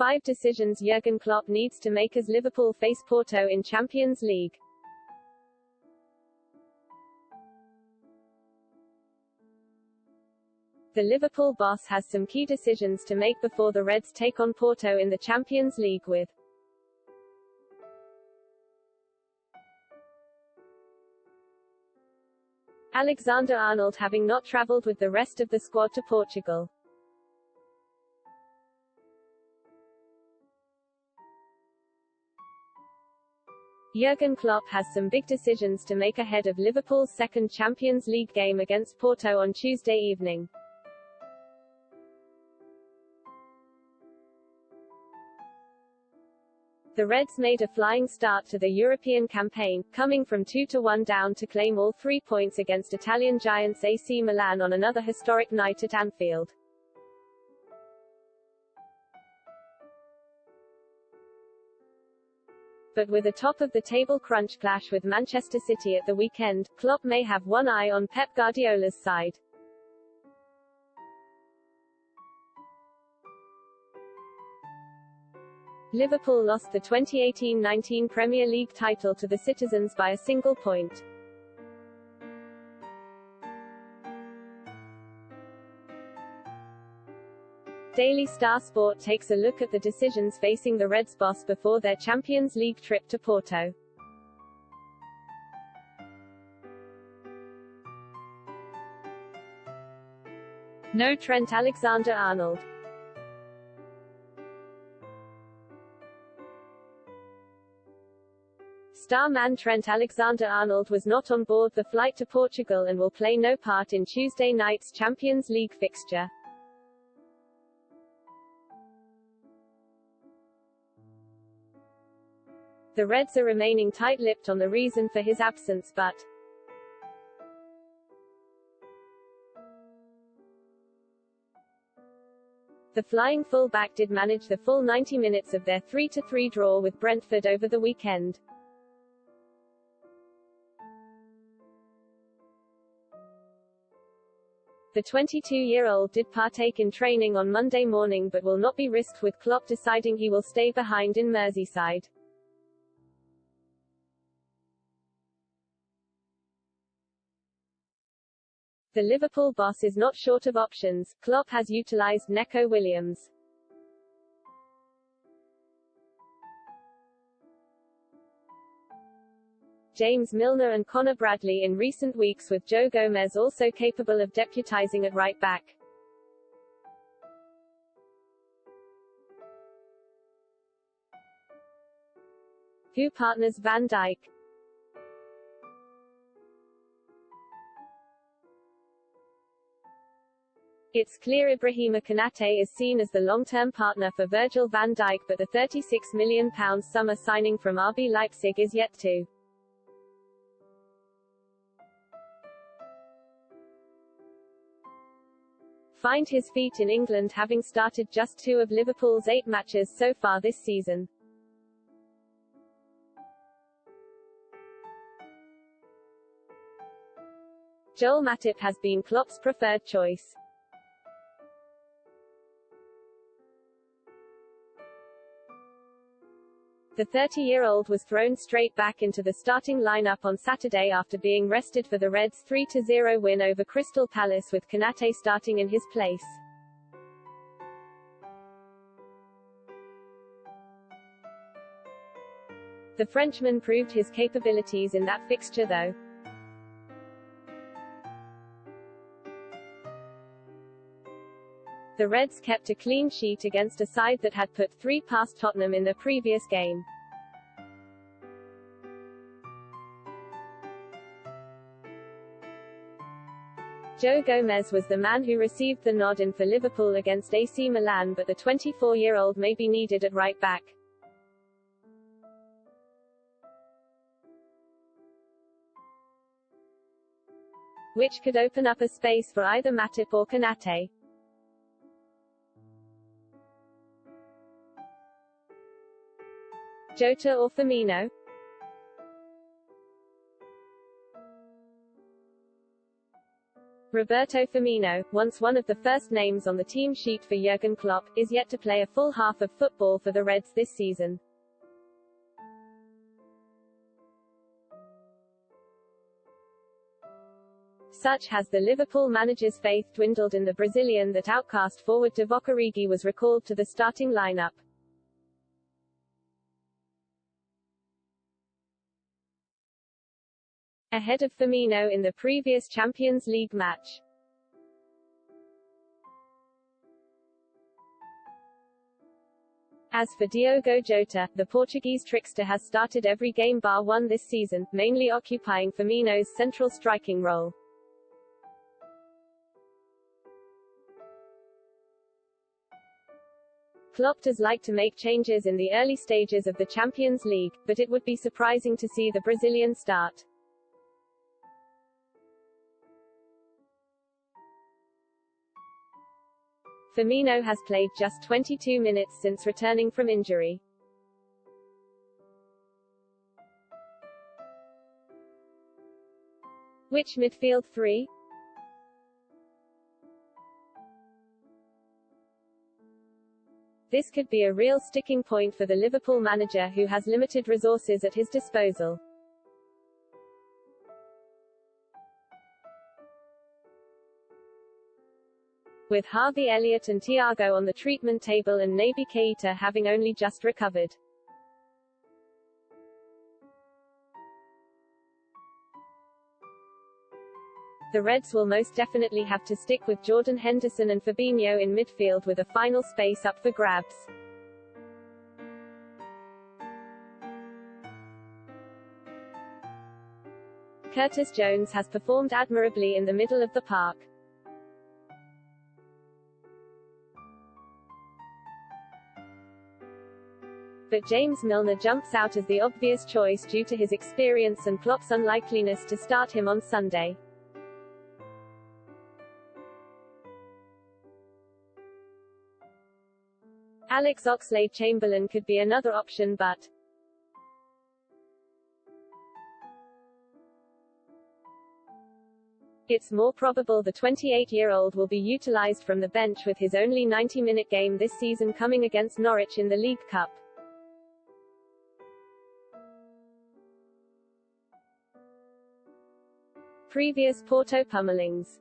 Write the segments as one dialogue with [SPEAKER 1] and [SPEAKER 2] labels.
[SPEAKER 1] 5 decisions Jurgen Klopp needs to make as Liverpool face Porto in Champions League. The Liverpool boss has some key decisions to make before the Reds take on Porto in the Champions League with Alexander-Arnold having not travelled with the rest of the squad to Portugal. Jurgen Klopp has some big decisions to make ahead of Liverpool's second Champions League game against Porto on Tuesday evening. The Reds made a flying start to the European campaign, coming from 2-1 down to claim all 3 points against Italian giants AC Milan on another historic night at Anfield. But with a top-of-the-table crunch clash with Manchester City at the weekend, Klopp may have one eye on Pep Guardiola's side. Liverpool lost the 2018-19 Premier League title to the Citizens by a single point. Daily Star Sport takes a look at the decisions facing the Reds boss before their Champions League trip to Porto. No Trent Alexander-Arnold. Star man Trent Alexander-Arnold was not on board the flight to Portugal and will play no part in Tuesday night's Champions League fixture. The Reds are remaining tight-lipped on the reason for his absence, but the flying fullback did manage the full 90 minutes of their 3-3 draw with Brentford over the weekend. The 22-year-old did partake in training on Monday morning but will not be risked, with Klopp deciding he will stay behind in Merseyside. The Liverpool boss is not short of options. Klopp has utilised Neco Williams, James Milner and Connor Bradley in recent weeks, with Joe Gomez also capable of deputising at right back. Who partners Van Dijk? It's clear Ibrahima Konate is seen as the long-term partner for Virgil van Dijk, but the £36 million summer signing from RB Leipzig is yet to find his feet in England, having started just 2 of Liverpool's 8 matches so far this season. Joel Matip has been Klopp's preferred choice. The 30-year-old was thrown straight back into the starting lineup on Saturday after being rested for the Reds' 3-0 win over Crystal Palace, with Konate starting in his place. The Frenchman proved his capabilities in that fixture though. The Reds kept a clean sheet against a side that had put 3 past Tottenham in the previous game. Joe Gomez was the man who received the nod in for Liverpool against AC Milan, but the 24-year-old may be needed at right back. Which could open up a space for either Matip or Konate. Jota or Firmino? Roberto Firmino, once one of the first names on the team sheet for Jurgen Klopp, is yet to play a full half of football for the Reds this season. Such has the Liverpool manager's faith dwindled in the Brazilian that outcast forward Divock Origi was recalled to the starting lineup. Ahead of Firmino in the previous Champions League match. As for Diogo Jota, the Portuguese trickster has started every game bar one this season, mainly occupying Firmino's central striking role. Klopp does like to make changes in the early stages of the Champions League, but it would be surprising to see the Brazilian start. Firmino has played just 22 minutes since returning from injury. Which midfield three? This could be a real sticking point for the Liverpool manager who has limited resources at his disposal. With Harvey Elliott and Thiago on the treatment table and Naby Keita having only just recovered. The Reds will most definitely have to stick with Jordan Henderson and Fabinho in midfield with a final space up for grabs. Curtis Jones has performed admirably in the middle of the park. But James Milner jumps out as the obvious choice due to his experience and Klopp's unlikeliness to start him on Sunday. Alex Oxlade-Chamberlain could be another option but it's more probable the 28-year-old will be utilized from the bench with his only 90-minute game this season coming against Norwich in the League Cup. Previous Porto pummelings.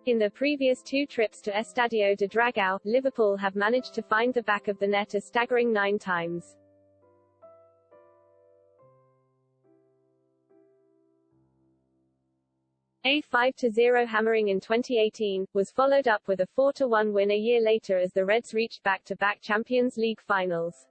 [SPEAKER 1] In the previous two trips to Estadio de Dragão, Liverpool have managed to find the back of the net a staggering 9 times. A 5-0 hammering in 2018, was followed up with a 4-1 win a year later as the Reds reached back-to-back Champions League finals.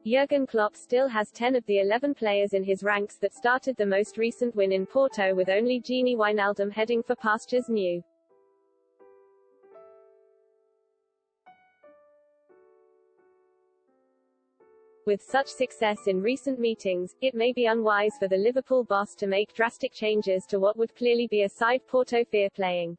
[SPEAKER 1] Jurgen Klopp still has 10 of the 11 players in his ranks that started the most recent win in Porto with only Gini Wijnaldum heading for pastures new. With such success in recent meetings, it may be unwise for the Liverpool boss to make drastic changes to what would clearly be a side Porto fear playing.